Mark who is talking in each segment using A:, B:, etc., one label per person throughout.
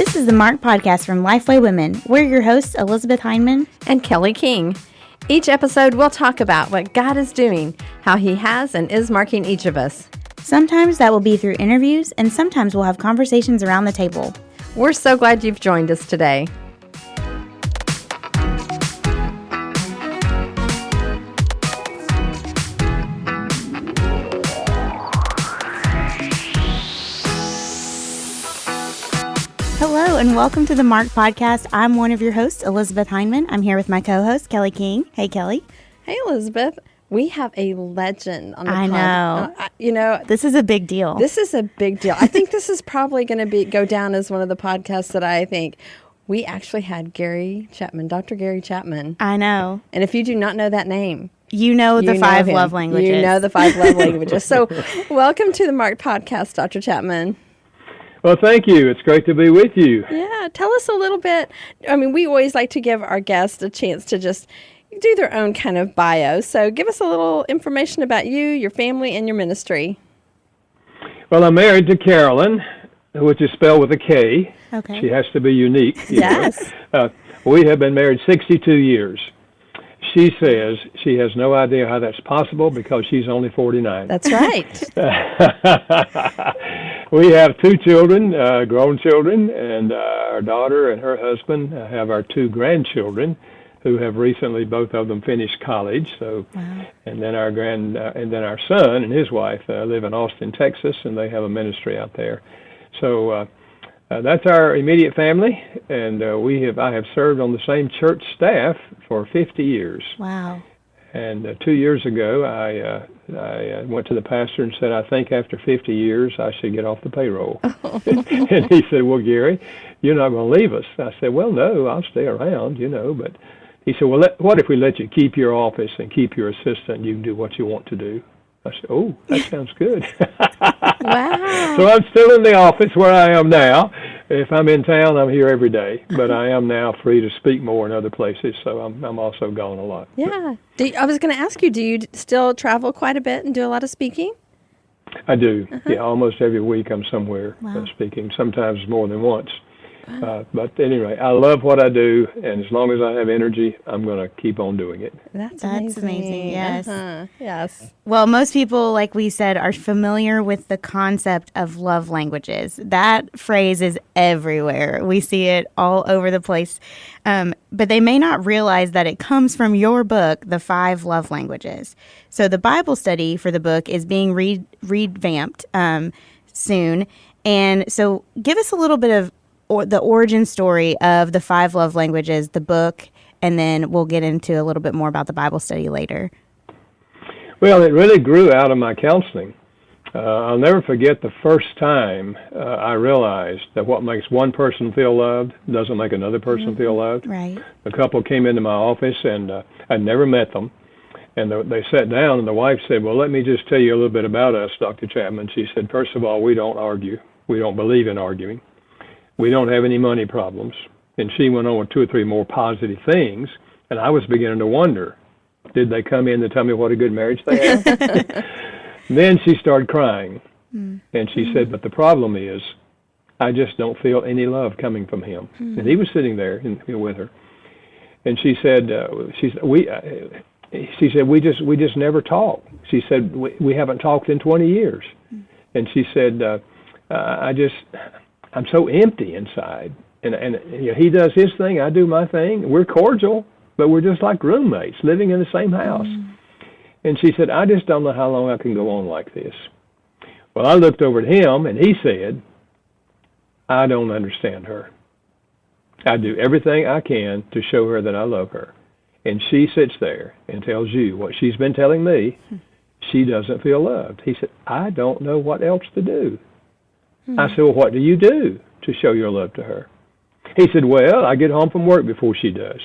A: This is the Mark Podcast from Lifeway Women. We're your hosts, Elizabeth Heineman
B: and Kelly King. Each episode, we'll talk about what God is doing, how He has and is marking each of us.
A: Sometimes that will be through interviews, and sometimes we'll have conversations around the table.
B: We're so glad you've joined us today.
A: Hello, and welcome to the Mark Podcast. I'm one of your hosts, Elizabeth Heineman. I'm here with my co-host, Kelly King. Hey, Kelly.
B: Hey, Elizabeth. We have a legend on the
A: I
B: pod.
A: know. This is a big deal.
B: This is a big deal. I think this is probably going to go down as one of the podcasts that I think we actually had Gary Chapman, Dr. Gary Chapman.
A: I know.
B: And if you do not know that name,
A: you know the five love languages.
B: You know the 5 love languages. So welcome to the Mark Podcast, Dr. Chapman.
C: Well, thank you. It's great to be with you.
B: Yeah. Tell us a little bit. I mean, we always like to give our guests a chance to just do their own kind of bio. So give us a little information about you, your family, and your ministry.
C: Well, I'm married to Carolyn, which is spelled with a K.
A: Okay.
C: She has to be unique.
B: Yes.
C: We have been married 62 years. She says she has no idea how that's possible because she's only 49.
B: That's right.
C: We have 2 children, grown children, and our daughter and her husband have our 2 grandchildren who have recently, both of them, finished college. So,
A: wow.
C: And then our son and his wife live in Austin, Texas, and they have a ministry out there. So that's our immediate family, and I have served on the same church staff for 50 years.
A: Wow.
C: And 2 years ago, I went to the pastor and said, I think after 50 years, I should get off the payroll. And he said, well, Gary, you're not going to leave us. I said, well, no, I'll stay around, but he said, well, what if we let you keep your office and keep your assistant? You can do what you want to do. I said, oh, that sounds good.
B: Wow.
C: So I'm still in the office where I am now. If I'm in town, I'm here every day. But I am now free to speak more in other places, so I'm also gone a lot.
B: Yeah. I was going to ask you, do you still travel quite a bit and do a lot of speaking?
C: I do. Yeah, almost every week I'm somewhere speaking, sometimes more than once. But anyway, I love what I do, and as long as I have energy, I'm going to keep on doing it.
B: That's
A: amazing. Yes.
B: Yes.
A: Well, most people, like we said, are familiar with the concept of love languages. That phrase is everywhere. We see it all over the place. But they may not realize that it comes from your book, The 5 Love Languages. So the Bible study for the book is being revamped soon. And so give us a little bit of the origin story of the 5 love languages, the book, and then we'll get into a little bit more about the Bible study later.
C: Well, it really grew out of my counseling. I'll never forget the first time I realized that what makes one person feel loved doesn't make another person feel loved.
A: Right.
C: A couple came into my office, and I'd never met them. And they sat down, and the wife said, well, let me just tell you a little bit about us, Dr. Chapman. She said, first of all, we don't argue. We don't believe in arguing. We don't have any money problems. And she went on with 2 or 3 more positive things, and I was beginning to wonder, did they come in to tell me what a good marriage they have? Then she started crying, and she said, but the problem is, I just don't feel any love coming from him. And he was sitting there with her, and she said, we just never talk. She said, we haven't talked in 20 years. And she said, I'm so empty inside, and he does his thing, I do my thing. We're cordial, but we're just like roommates living in the same house. And she said, I just don't know how long I can go on like this. Well, I looked over at him, and he said, I don't understand her. I do everything I can to show her that I love her. And she sits there and tells you what she's been telling me. She doesn't feel loved. He said, I don't know what else to do. I said, well, what do you do to show your love to her? He said, well, I get home from work before she does.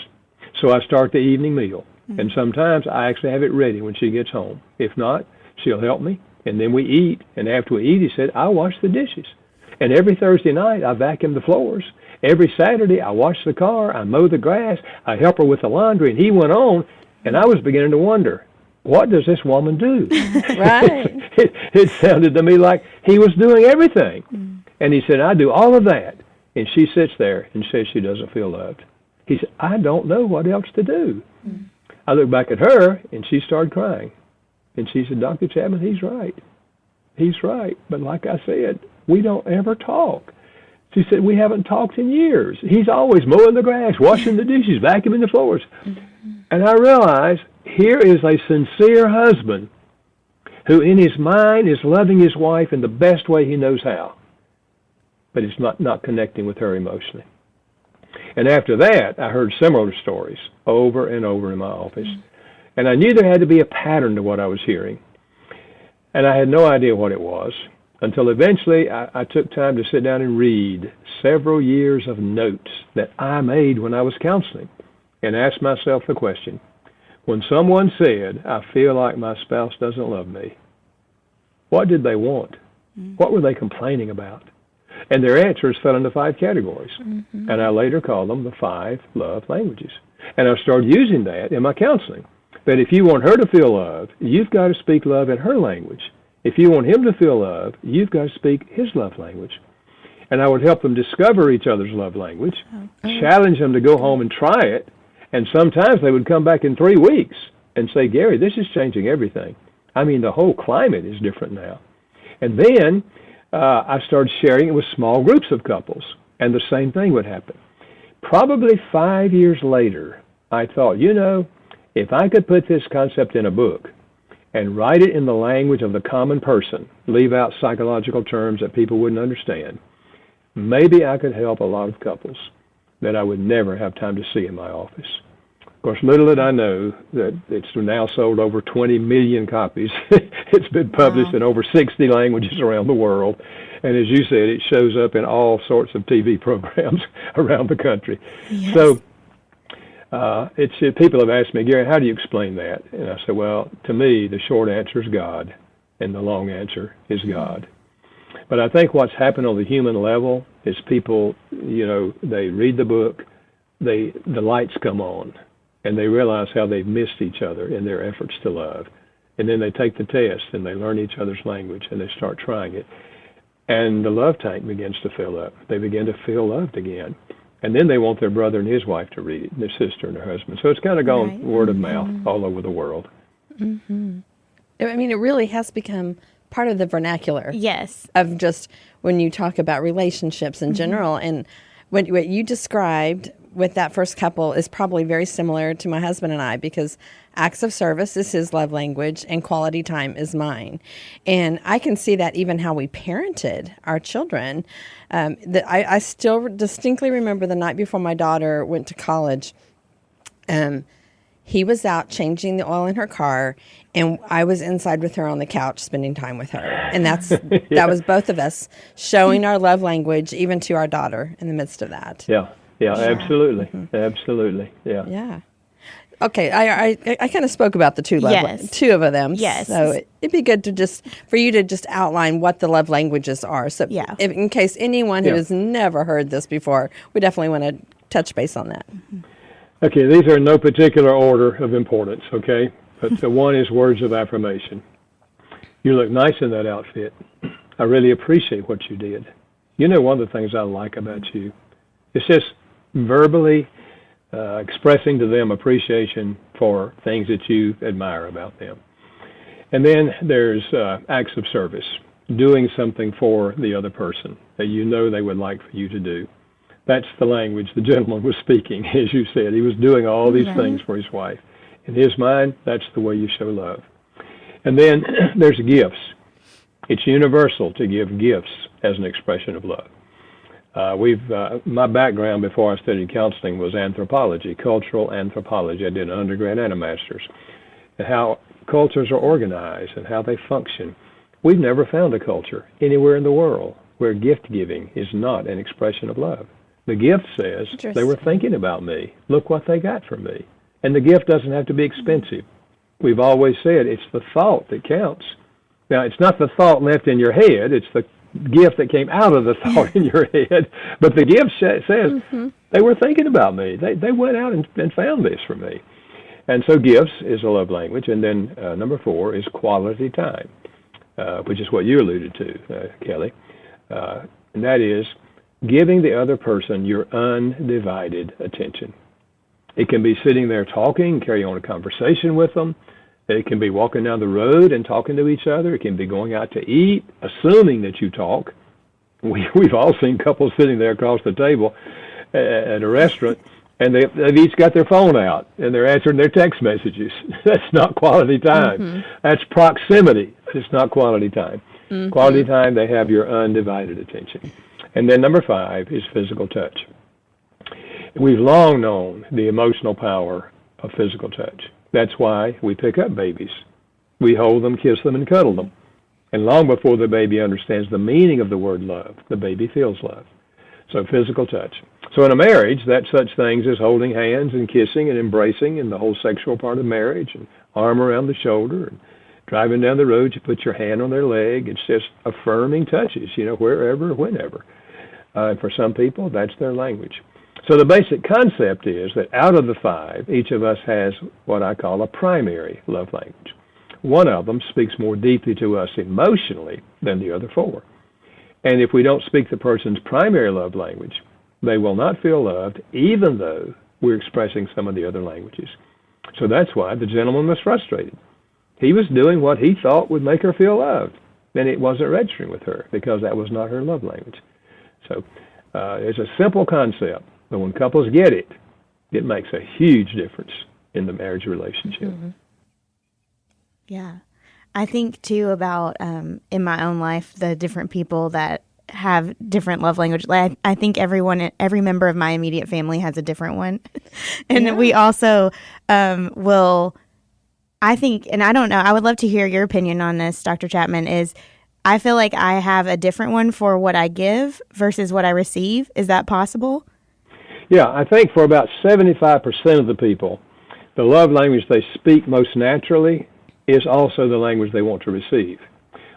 C: So I start the evening meal. And sometimes I actually have it ready when she gets home. If not, she'll help me. And then we eat. And after we eat, he said, I wash the dishes. And every Thursday night, I vacuum the floors. Every Saturday, I wash the car. I mow the grass. I help her with the laundry. And he went on, and I was beginning to wonder, what does this woman do?
B: Right.
C: It sounded to me like he was doing everything. And he said, I do all of that, And she sits there and says she doesn't feel loved. He said, I don't know what else to do. I looked back at her, and she started crying. And she said, Dr. Chapman, he's right. He's right. But like I said, we don't ever talk. She said, we haven't talked in years. He's always mowing the grass, washing the dishes, vacuuming the floors. And I realized here is a sincere husband who in his mind is loving his wife in the best way he knows how. But he's not connecting with her emotionally. And after that, I heard similar stories over and over in my office. And I knew there had to be a pattern to what I was hearing. And I had no idea what it was until eventually I took time to sit down and read several years of notes that I made when I was counseling and asked myself the question, when someone said, I feel like my spouse doesn't love me, what did they want? What were they complaining about? And their answers fell into 5 categories. And I later called them the 5 love languages. And I started using that in my counseling. That if you want her to feel loved, you've got to speak love in her language. If you want him to feel loved, you've got to speak his love language. And I would help them discover each other's love language, challenge them to go home and try it. And sometimes they would come back in 3 weeks and say, Gary, this is changing everything. I mean, the whole climate is different now. And then I started sharing it with small groups of couples, and the same thing would happen. Probably 5 years later, I thought, if I could put this concept in a book and write it in the language of the common person, leave out psychological terms that people wouldn't understand, maybe I could help a lot of couples that I would never have time to see in my office. Of course, little did I know that it's now sold over 20 million copies. It's been published in over 60 languages around the world. And as you said, it shows up in all sorts of TV programs around the country.
A: Yes.
C: So people have asked me, Gary, how do you explain that? And I said, well, to me, the short answer is God, and the long answer is God. But I think what's happened on the human level is people, they read the book, the lights come on, and they realize how they've missed each other in their efforts to love. And then they take the test, and they learn each other's language, and they start trying it. And the love tank begins to fill up. They begin to feel loved again. And then they want their brother and his wife to read it, and their sister and their husband. So it's kind of gone word of mouth all over the world.
B: I mean, it really has become part of the vernacular.
A: Yes.
B: Of just when you talk about relationships in general. And what you described with that first couple is probably very similar to my husband and I, because acts of service is his love language and quality time is mine. And I can see that even how we parented our children. I still distinctly remember the night before my daughter went to college. He was out changing the oil in her car, and I was inside with her on the couch spending time with her. And that was both of us showing our love language even to our daughter in the midst of that.
C: Yeah, absolutely. Absolutely. Yeah.
B: Yeah. Okay, I kind of spoke about the two of them.
A: Yes.
B: So it'd be good for you to just outline what the love languages are. So in case anyone who has never heard this before, we definitely want to touch base on that.
C: Okay, these are in no particular order of importance, okay? But one is words of affirmation. You look nice in that outfit. I really appreciate what you did. One of the things I like about you is just verbally expressing to them appreciation for things that you admire about them. And then there's acts of service, doing something for the other person that they would like for you to do. That's the language the gentleman was speaking, as you said. He was doing all these things for his wife. In his mind, that's the way you show love. And then there's gifts. It's universal to give gifts as an expression of love. My background before I studied counseling was anthropology, cultural anthropology. I did an undergrad and a master's. And how cultures are organized and how they function. We've never found a culture anywhere in the world where gift giving is not an expression of love. The gift says, they were thinking about me. Look what they got from me. And the gift doesn't have to be expensive. We've always said it's the thought that counts. Now, it's not the thought left in your head. It's the gift that came out of the thought in your head. But the gift says, they were thinking about me. They went out and found this for me. And so gifts is a love language. And then number 4 is quality time, which is what you alluded to, Kelly. And that is giving the other person your undivided attention. It can be sitting there talking, carry on a conversation with them. It can be walking down the road and talking to each other. It can be going out to eat, assuming that you talk. We've all seen couples sitting there across the table at a restaurant, and they've each got their phone out, and they're answering their text messages. That's not quality time. Mm-hmm. That's proximity. It's not quality time. Mm-hmm. Quality time, they have your undivided attention. And then number 5 is physical touch. We've long known the emotional power of physical touch. That's why we pick up babies. We hold them, kiss them, and cuddle them. And long before the baby understands the meaning of the word love, the baby feels love. So physical touch. So in a marriage, that's such things as holding hands and kissing and embracing and the whole sexual part of marriage, and arm around the shoulder, and driving down the road, you put your hand on their leg. It's just affirming touches, wherever, whenever. For some people, that's their language. So the basic concept is that out of the 5, each of us has what I call a primary love language. One of them speaks more deeply to us emotionally than the other 4. And if we don't speak the person's primary love language, they will not feel loved, even though we're expressing some of the other languages. So that's why the gentleman was frustrated. He was doing what he thought would make her feel loved, and it wasn't registering with her because that was not her love language. So it's a simple concept, but when couples get it, it makes a huge difference in the marriage relationship.
A: Mm-hmm. Yeah. I think, too, about in my own life, the different people that have different love language. I think every member of my immediate family has a different one. And we also will, I think, and I don't know, I would love to hear your opinion on this, Dr. Chapman, is I feel like I have a different one for what I give versus what I receive. Is that possible?
C: Yeah, I think for about 75% of the people, the love language they speak most naturally is also the language they want to receive.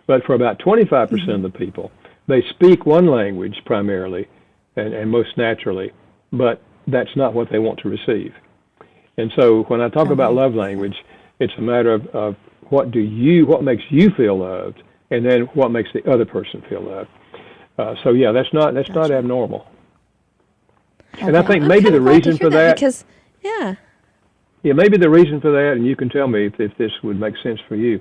C: But for about 25% of the people, they speak one language primarily and most naturally, but that's not what they want to receive. And so when I talk about love language, it's a matter of what makes you feel loved, and then what makes the other person feel loved. That's not abnormal. Okay. And I think maybe the reason for that, maybe the reason for that, and you can tell me if this would make sense for you,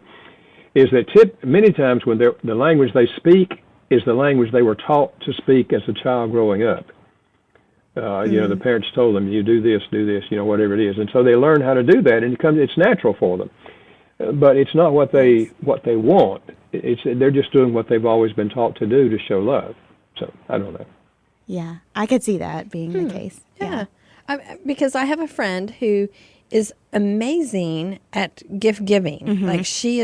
C: is that many times when the language they speak is the language they were taught to speak as a child growing up. The parents told them, you do this, whatever it is. And so they learn how to do that, and it's natural for them. But it's not what they want. They're just doing what they've always been taught to do to show love. So I don't know.
A: Yeah, I could see that being the case.
B: Yeah. Because I have a friend who is amazing at gift giving. Mm-hmm. Like she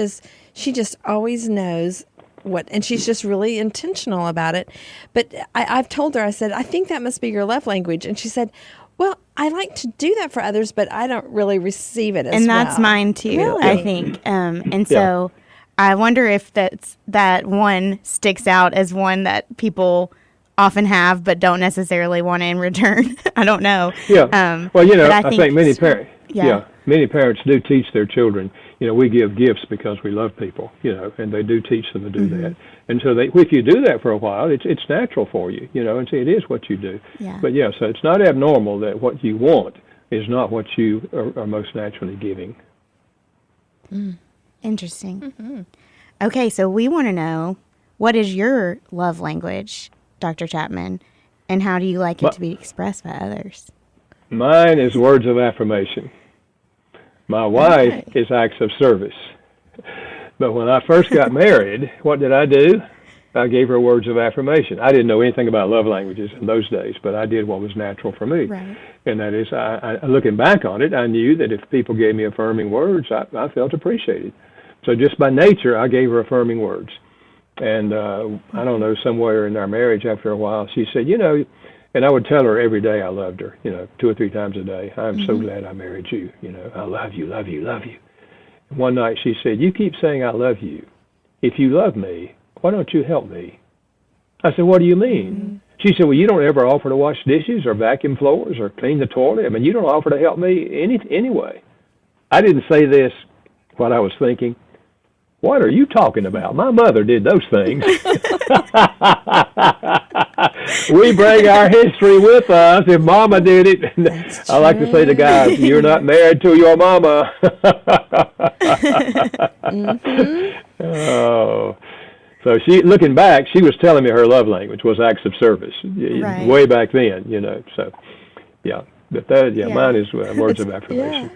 B: just always knows and she's just really intentional about it. But I've told her, I said, I think that must be your love language. And she said, well, I like to do that for others, but I don't really receive it as well.
A: And that's mine too, really? I think. So I wonder if that one sticks out as one that people often have but don't necessarily want in return. I don't know.
C: Yeah. I think many parents. Many parents do teach their children. We give gifts because we love people. And they do teach them to do that. And so if you do that for a while, it's natural for you. And so it is what you do.
A: Yeah.
C: But so it's not abnormal that what you want is not what you are most naturally giving.
A: Interesting. Mm-hmm. Okay, so we want to know, what is your love language, Dr. Chapman, and how do you like it to be expressed by others?
C: Mine is words of affirmation. My wife is acts of service. But when I first got married, what did I do? I gave her words of affirmation. I didn't know anything about love languages in those days, but I did what was natural for me.
A: Right.
C: And that is, looking back on it, I knew that if people gave me affirming words, I felt appreciated. So just by nature, I gave her affirming words. And I don't know, somewhere in our marriage after a while, she said, and I would tell her every day I loved her, 2 or 3 times a day. I'm so glad I married you. I love you, love you, love you. And one night she said, you keep saying I love you. If you love me, why don't you help me? I said, what do you mean? Mm-hmm. She said, well, you don't ever offer to wash dishes or vacuum floors or clean the toilet. I mean, you don't offer to help me anyway. I didn't say this what I was thinking. What are you talking about? My mother did those things. We bring our history with us. If Mama did it, I like to say to guys, "You're not married to your mama." Oh, so looking back, she was telling me her love language was acts of service,
A: Right.
C: way back then. So yeah, but mine is words of
B: Yeah.
C: affirmation.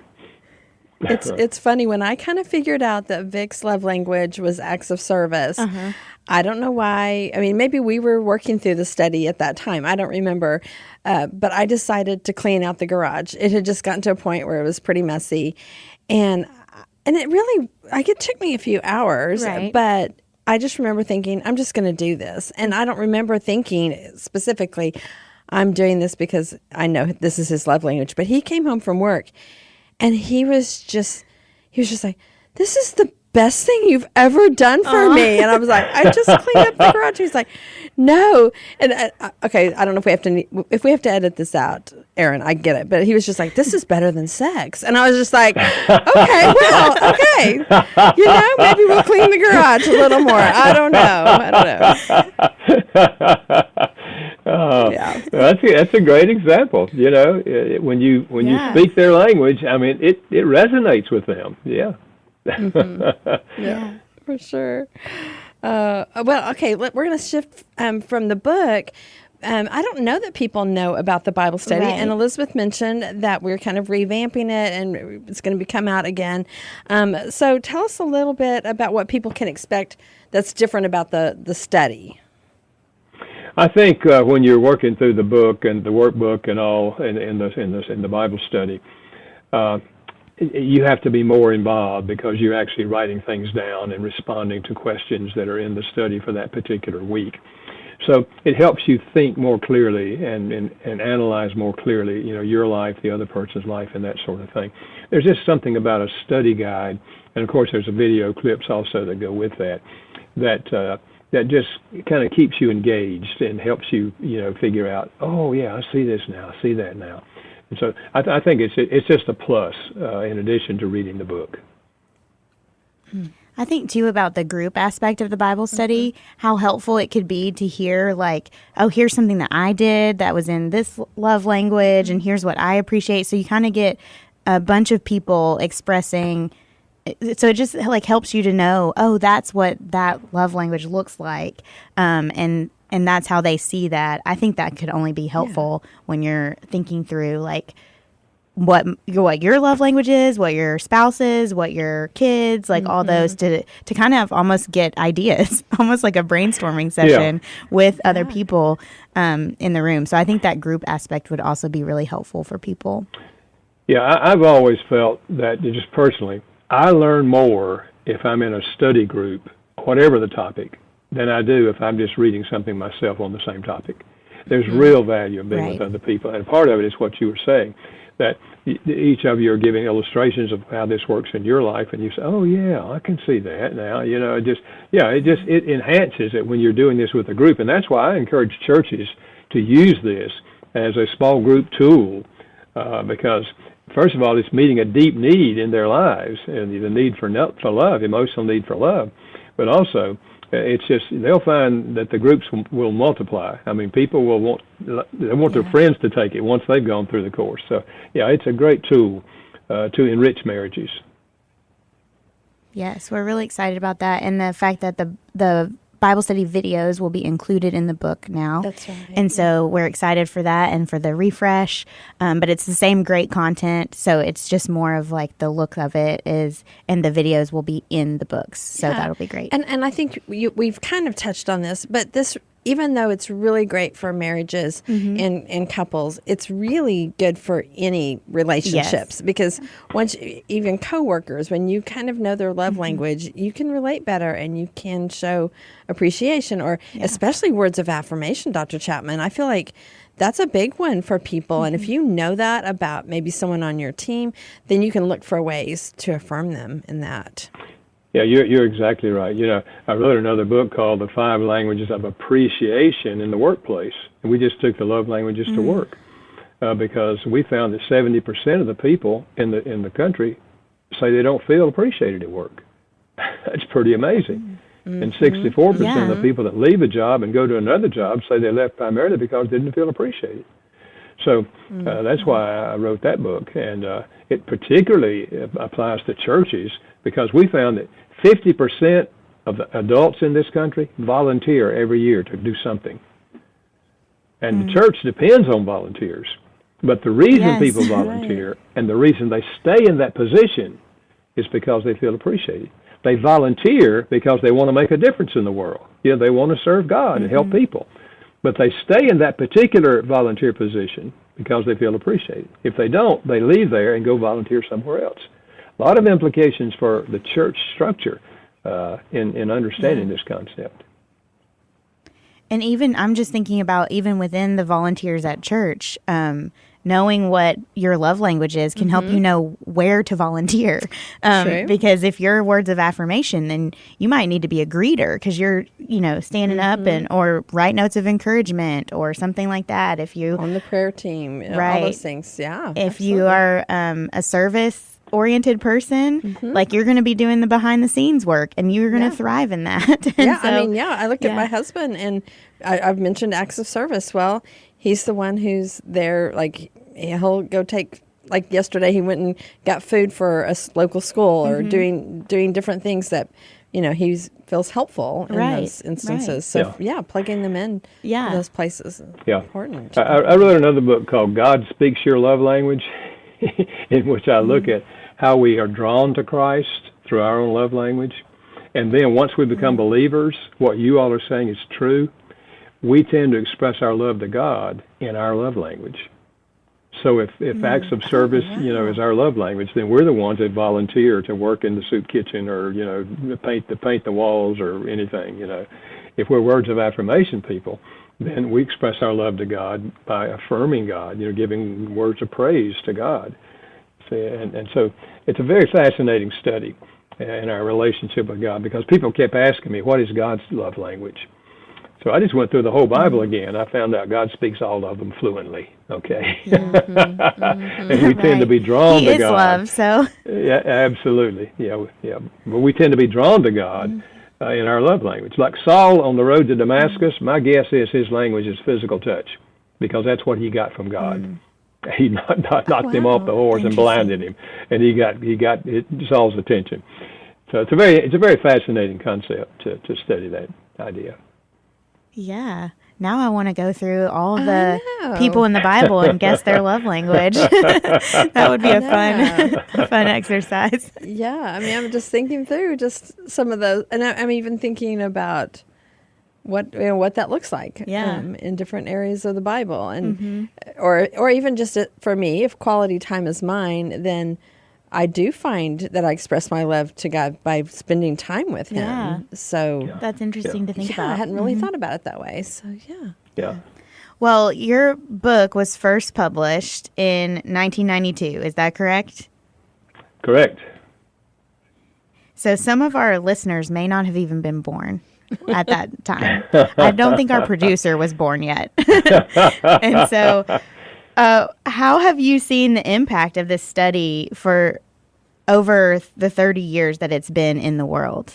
B: It's funny when I kind of figured out that Vic's love language was acts of service. I don't know why. I mean, maybe we were working through the study at that time. I don't remember. But I decided to clean out the garage. It had just gotten to a point where it was pretty messy. And it really, it took me a few hours.
A: Right.
B: But I just remember thinking, I'm just going to do this. And I don't remember thinking specifically, I'm doing this because I know this is his love language. But he came home from work and he was just like, this is the best thing you've ever done for me. And I was like, I just cleaned up the garage. He's like, no. And okay, I don't know if we have to edit this out, Aaron, I get it. But he was just like, this is better than sex. And I was just like, okay, maybe we'll clean the garage a little more. I don't know.
C: Yeah. That's a great example. When you speak their language, I mean, it resonates with them. Yeah.
B: Yeah, for sure. Well, okay, we're going to shift from the book. I don't know that people know about the Bible study,
A: Right.
B: and Elizabeth mentioned that we're kind of revamping it, and it's going to come out again. So tell us a little bit about what people can expect that's different about the study.
C: I think when you're working through the book and the workbook and all in the Bible study, you have to be more involved because you're actually writing things down and responding to questions that are in the study for that particular week. So it helps you think more clearly and analyze more clearly, your life, the other person's life, and that sort of thing. There's just something about a study guide, and of course there's a video clips also that go with that just kind of keeps you engaged and helps you, figure out, oh yeah, I see this now, I see that now. And so I think it's just a plus in addition to reading the book.
A: I think too about the group aspect of the Bible study, how helpful it could be to hear like, oh, here's something that I did that was in this love language, and here's what I appreciate. So you kind of get a bunch of people expressing. So it just like helps you to know, oh, that's what that love language looks like, and that's how they see that. I think that could only be helpful when you're thinking through like what your love language is, what your spouse is, what your kids, like all those to kind of almost get ideas, almost like a brainstorming session with other people in the room. So I think that group aspect would also be really helpful for people.
C: Yeah, I've always felt that just personally, I learn more if I'm in a study group, whatever the topic, than I do if I'm just reading something myself on the same topic. There's real value in being with other people, and part of it is what you were saying, that each of you are giving illustrations of how this works in your life, and you say, "Oh yeah, I can see that now." It enhances it when you're doing this with a group, and that's why I encourage churches to use this as a small group tool, because first of all, it's meeting a deep need in their lives, and the need for love, emotional need for love, but also. It's just they'll find that the groups will multiply. I mean, people will want their friends to take it once they've gone through the course. So, it's a great tool to enrich marriages.
A: Yes, we're really excited about that, and the fact that the Bible study videos will be included in the book now.
B: That's right.
A: And so we're excited for that and for the refresh. But it's the same great content, so it's just more of like the look of it is, and the videos will be in the books. So that'll be great.
B: And I think we've kind of touched on this, but this, even though it's really great for marriages and couples, it's really good for any relationships because once, even coworkers, when you kind of know their love language, you can relate better and you can show appreciation or especially words of affirmation, Dr. Chapman. I feel like that's a big one for people. And if you know that about maybe someone on your team, then you can look for ways to affirm them in that.
C: Yeah, you're exactly right. I wrote another book called The 5 Languages of Appreciation in the Workplace. And we just took the love languages to work because we found that 70% of the people in the country say they don't feel appreciated at work. That's pretty amazing. And 64% of the
A: Yeah.
C: people that leave a job and go to another job say they left primarily because they didn't feel appreciated. So that's why I wrote that book. And it particularly applies to churches because we found that 50% of the adults in this country volunteer every year to do something. And the church depends on volunteers. But the reason
A: Yes.
C: people volunteer and the reason they stay in that position is because they feel appreciated. They volunteer because they want to make a difference in the world. Yeah, they want to serve God and help people. But they stay in that particular volunteer position because they feel appreciated. If they don't, they leave there and go volunteer somewhere else. A lot of implications for the church structure in understanding this concept.
A: And even, I'm just thinking about even within the volunteers at church, knowing what your love language is can help you know where to volunteer.
B: True.
A: Because if your words of affirmation, then you might need to be a greeter because you're, standing up and or write notes of encouragement or something like that. If you
B: On the prayer team, all
A: Right.
B: those things. Yeah.
A: if you are a service oriented person, like you're going to be doing the behind the scenes work and you're going to thrive in that. And
B: Yeah,
A: so-
B: I look at
A: yeah.
B: my husband, and I've mentioned acts of service. Well, he's the one who's there. Like he'll go take. Like yesterday, he went and got food for a local school, or doing different things that he feels helpful in
A: Right,
B: those instances.
A: right.
B: So plugging them in
A: Yeah.
B: to those places is
C: Yeah.
B: important.
C: I wrote another book called God Speaks Your Love Language, in which I look at how we are drawn to Christ through our own love language. And then once we become believers, what you all are saying is true, we tend to express our love to God in our love language. So if acts of service, is our love language, then we're the ones that volunteer to work in the soup kitchen or, paint the walls or anything, If we're words of affirmation people, then we express our love to God by affirming God, giving words of praise to God. And so it's a very fascinating study in our relationship with God because people kept asking me, what is God's love language? So I just went through the whole Bible again. I found out God speaks all of them fluently, okay? And we tend to be drawn
A: He
C: to
A: is
C: God.
A: love, so
C: Yeah, absolutely. Yeah. But we tend to be drawn to God in our love language. Like Saul on the road to Damascus, my guess is his language is physical touch because that's what he got from God. He knocked him off the horse and blinded him, and he got Saul's attention. So it's a very fascinating concept to study that idea.
A: yeah. Now I want to go through all the
B: know.
A: people in the Bible and guess their love language. That would be a fun exercise.
B: Yeah, I mean, I'm just thinking through just some of those, and I'm even thinking about what that looks like in different areas of the Bible, and or even just for me, if quality time is mine, then I do find that I express my love to God by spending time with Him.
A: Yeah.
B: So
A: That's interesting to think
B: I
A: about.
B: hadn't really thought about it that way. So
C: Yeah.
A: Well, your book was first published in 1992. Is that correct?
C: Correct.
A: So some of our listeners may not have even been born at that time. I don't think our producer was born yet. And so how have you seen the impact of this study for over the 30 years that it's been in the world?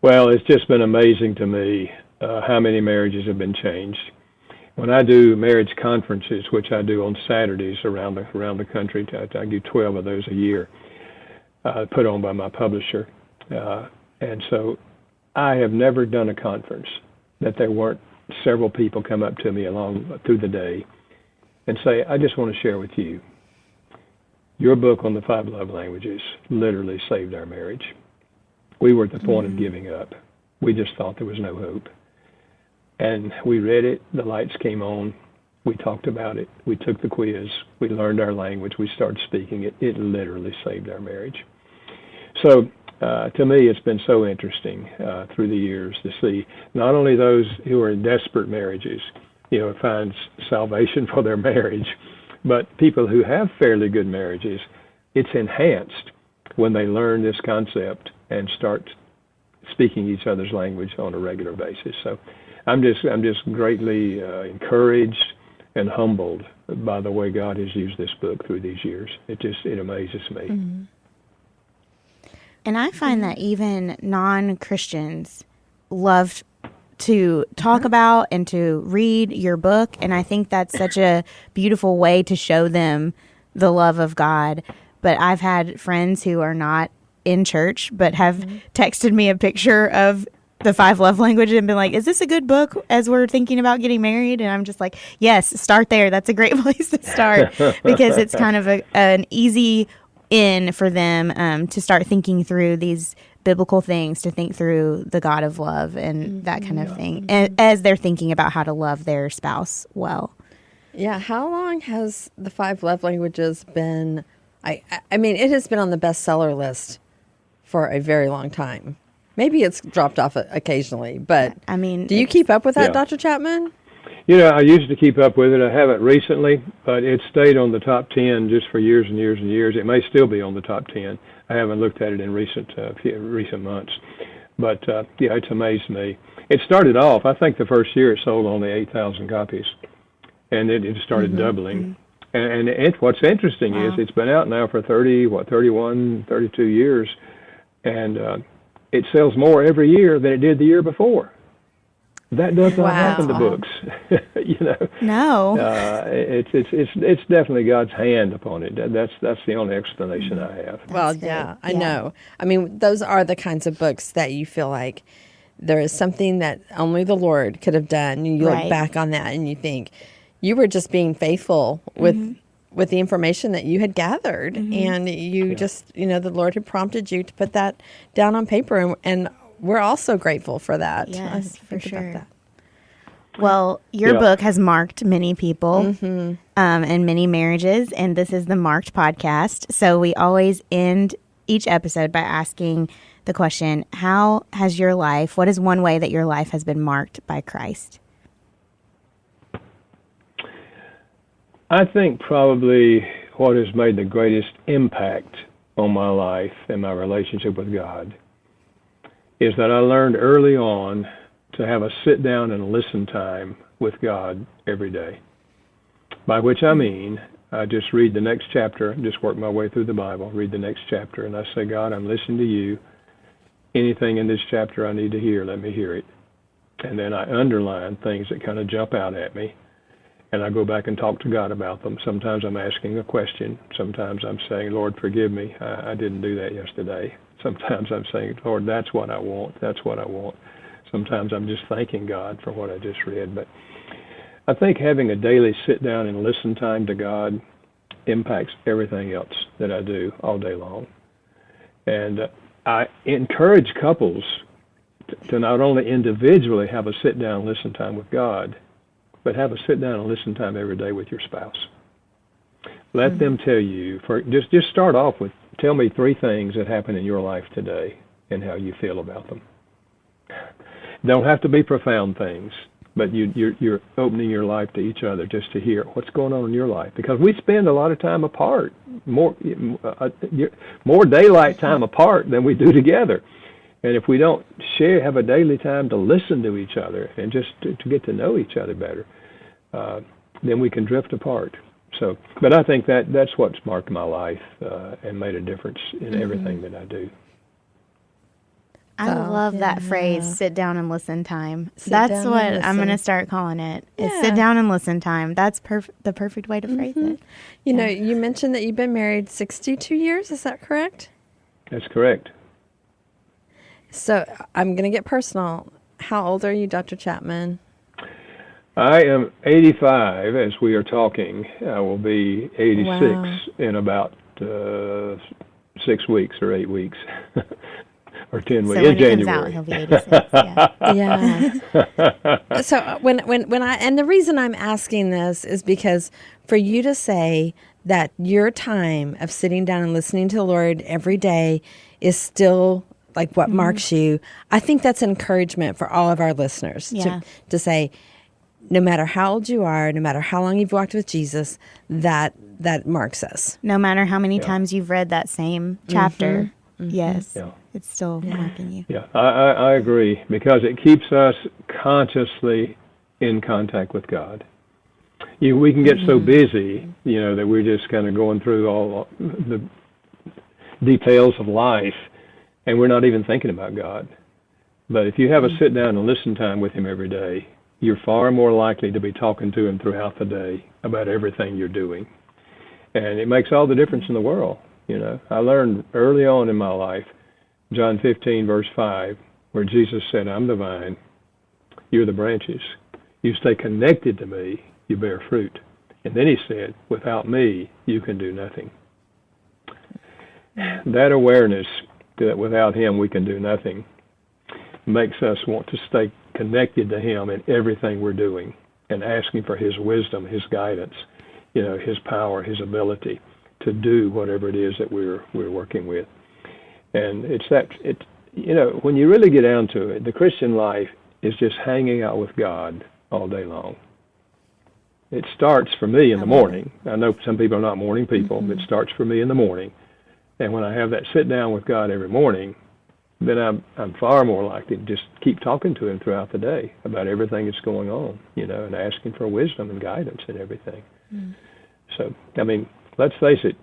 C: Well, it's just been amazing to me how many marriages have been changed. When I do marriage conferences, which I do on Saturdays around the country, I do 12 of those a year, put on by my publisher. And so I have never done a conference that there weren't several people come up to me along through the day and say, I just want to share with you, your book on the 5 love languages literally saved our marriage. We were at the point of giving up. We just thought there was no hope. And we read it, the lights came on, we talked about it, we took the quiz, we learned our language, we started speaking it. It literally saved our marriage. So to me, it's been so interesting through the years to see not only those who are in desperate marriages, find salvation for their marriage, but people who have fairly good marriages, it's enhanced when they learn this concept and start speaking each other's language on a regular basis. So I'm just greatly encouraged and humbled by the way God has used this book through these years. It amazes me.
A: And I find that even non-Christians love to talk about and to read your book. And I think that's such a beautiful way to show them the love of God. But I've had friends who are not in church but have texted me a picture of the 5 love languages and been like, is this a good book as we're thinking about getting married? And I'm just like, yes, start there. That's a great place to start because it's kind of an easy in for them to start thinking through these biblical things, to think through the God of love and that kind of thing, and as they're thinking about how to love their spouse well.
B: Yeah. How long has the 5 love languages been? I mean, it has been on the bestseller list for a very long time. Maybe it's dropped off occasionally, but
A: I mean,
B: do you keep up with that,
C: Yeah.
B: Dr. Chapman?
C: I used to keep up with it. I haven't recently, but it stayed on the top 10 just for years and years and years. It may still be on the top 10. I haven't looked at it in recent months. But, it's amazed me. It started off, I think the first year it sold only 8,000 copies, and it started doubling. And what's interesting is it's been out now for 31, 32 years, and it sells more every year than it did the year before. That does not happen to books.
A: No.
C: It's definitely God's hand upon it. That's the only explanation I have.
B: Well, yeah, I know. I mean, those are the kinds of books that you feel like there is something that only the Lord could have done. You look back on that and you think you were just being faithful with the information that you had gathered, and you just, the Lord had prompted you to put that down on paper, and we're also grateful for that.
A: Yes, for sure. Well, your book has marked many people and many marriages, and this is the Marked podcast. So we always end each episode by asking the question, how has your life, what is one way that your life has been marked by Christ?
C: I think probably what has made the greatest impact on my life and my relationship with God is that I learned early on to have a sit down and listen time with God every day. By which I mean, I just read the next chapter, just work my way through the Bible, read the next chapter, and I say, God, I'm listening to you. Anything in this chapter I need to hear, let me hear it. And then I underline things that kind of jump out at me, and I go back and talk to God about them. Sometimes I'm asking a question. Sometimes I'm saying, Lord, forgive me. I didn't do that yesterday. Sometimes I'm saying, Lord, that's what I want. That's what I want. Sometimes I'm just thanking God for what I just read. But I think having a daily sit down and listen time to God impacts everything else that I do all day long. And I encourage couples to not only individually have a sit down and listen time with God, but have a sit down and listen time every day with your spouse. Let them tell you, just start off with, tell me 3 things that happened in your life today and how you feel about them. Don't have to be profound things, but you're opening your life to each other just to hear what's going on in your life. Because we spend a lot of time apart, more daylight time apart than we do together. And if we don't have a daily time to listen to each other and just to get to know each other better, then we can drift apart. So, but I think that's what's marked my life and made a difference in everything that I do.
A: I love that phrase, sit down and listen time. That's what I'm going to start calling it, is sit down and listen time. That's the perfect way to phrase it.
B: You know, you mentioned that you've been married 62 years. Is that correct?
C: That's correct.
B: So I'm going to get personal. How old are you, Dr. Chapman?
C: I am 85 as we are talking. I will be 86 in about 6 weeks or 8 weeks. Or 10 weeks.
A: So when
C: in
A: it comes
C: January.
A: out, he'll be 86.
B: Yeah. So when and the reason I'm asking this is because for you to say that your time of sitting down and listening to the Lord every day is still like what marks you, I think that's encouragement for all of our listeners to say, no matter how old you are, no matter how long you've walked with Jesus, that marks us.
A: No matter how many times you've read that same chapter, yes, it's still marking you.
C: Yeah, I agree, because it keeps us consciously in contact with God. We can get so busy, that we're just kind of going through all the details of life and we're not even thinking about God. But if you have a sit down and listen time with him every day, you're far more likely to be talking to him throughout the day about everything you're doing. And it makes all the difference in the world. I learned early on in my life, John 15, verse 5, where Jesus said, I'm the vine, you're the branches. You stay connected to me, you bear fruit. And then he said, without me, you can do nothing. That awareness that without him we can do nothing makes us want to stay connected to him in everything we're doing and asking for his wisdom, his guidance, his power, his ability to do whatever it is that we're working with. And when you really get down to it, the Christian life is just hanging out with God all day long. It starts for me in the morning. I know some people are not morning people, but it starts for me in the morning. And when I have that sit down with God every morning, then I'm far more likely to just keep talking to him throughout the day about everything that's going on, and asking for wisdom and guidance and everything. So, let's face it,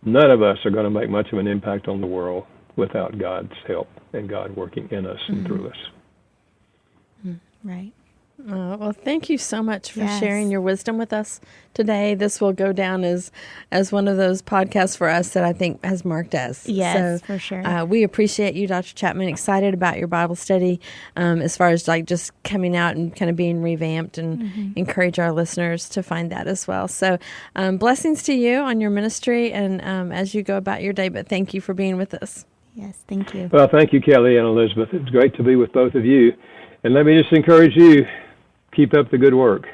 C: none of us are going to make much of an impact on the world without God's help and God working in us and through us.
A: Right.
B: Well, thank you so much for sharing your wisdom with us today. This will go down as one of those podcasts for us that I think has marked us.
A: Yes,
B: so,
A: for sure.
B: We appreciate you, Dr. Chapman. Excited about your Bible study as far as just coming out and kind of being revamped, and encourage our listeners to find that as well. So blessings to you on your ministry and as you go about your day, but thank you for being with us.
A: Yes, thank you.
C: Well, thank you, Kelly and Elizabeth. It's great to be with both of you. And let me just encourage you, keep up the good work.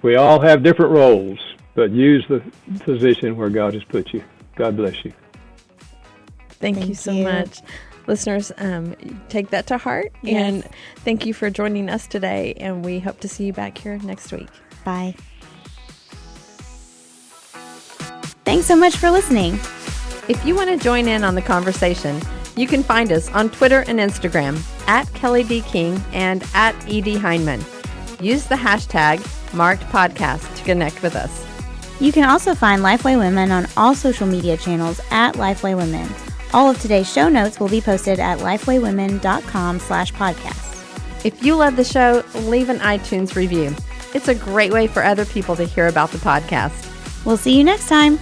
C: We all have different roles, but use the position where God has put you. God bless you.
B: Thank you so much. Listeners, take that to heart.
A: Yes.
B: And thank you for joining us today. And we hope to see you back here next week.
A: Bye. Thanks so much for listening.
B: If you want to join in on the conversation, you can find us on Twitter and Instagram at Kelly D. King and at E.D. Heineman. Use the hashtag #MarkedPodcast to connect with us.
A: You can also find Lifeway Women on all social media channels at Lifeway Women. All of today's show notes will be posted at lifewaywomen.com/podcast.
B: If you love the show, leave an iTunes review. It's a great way for other people to hear about the podcast.
A: We'll see you next time.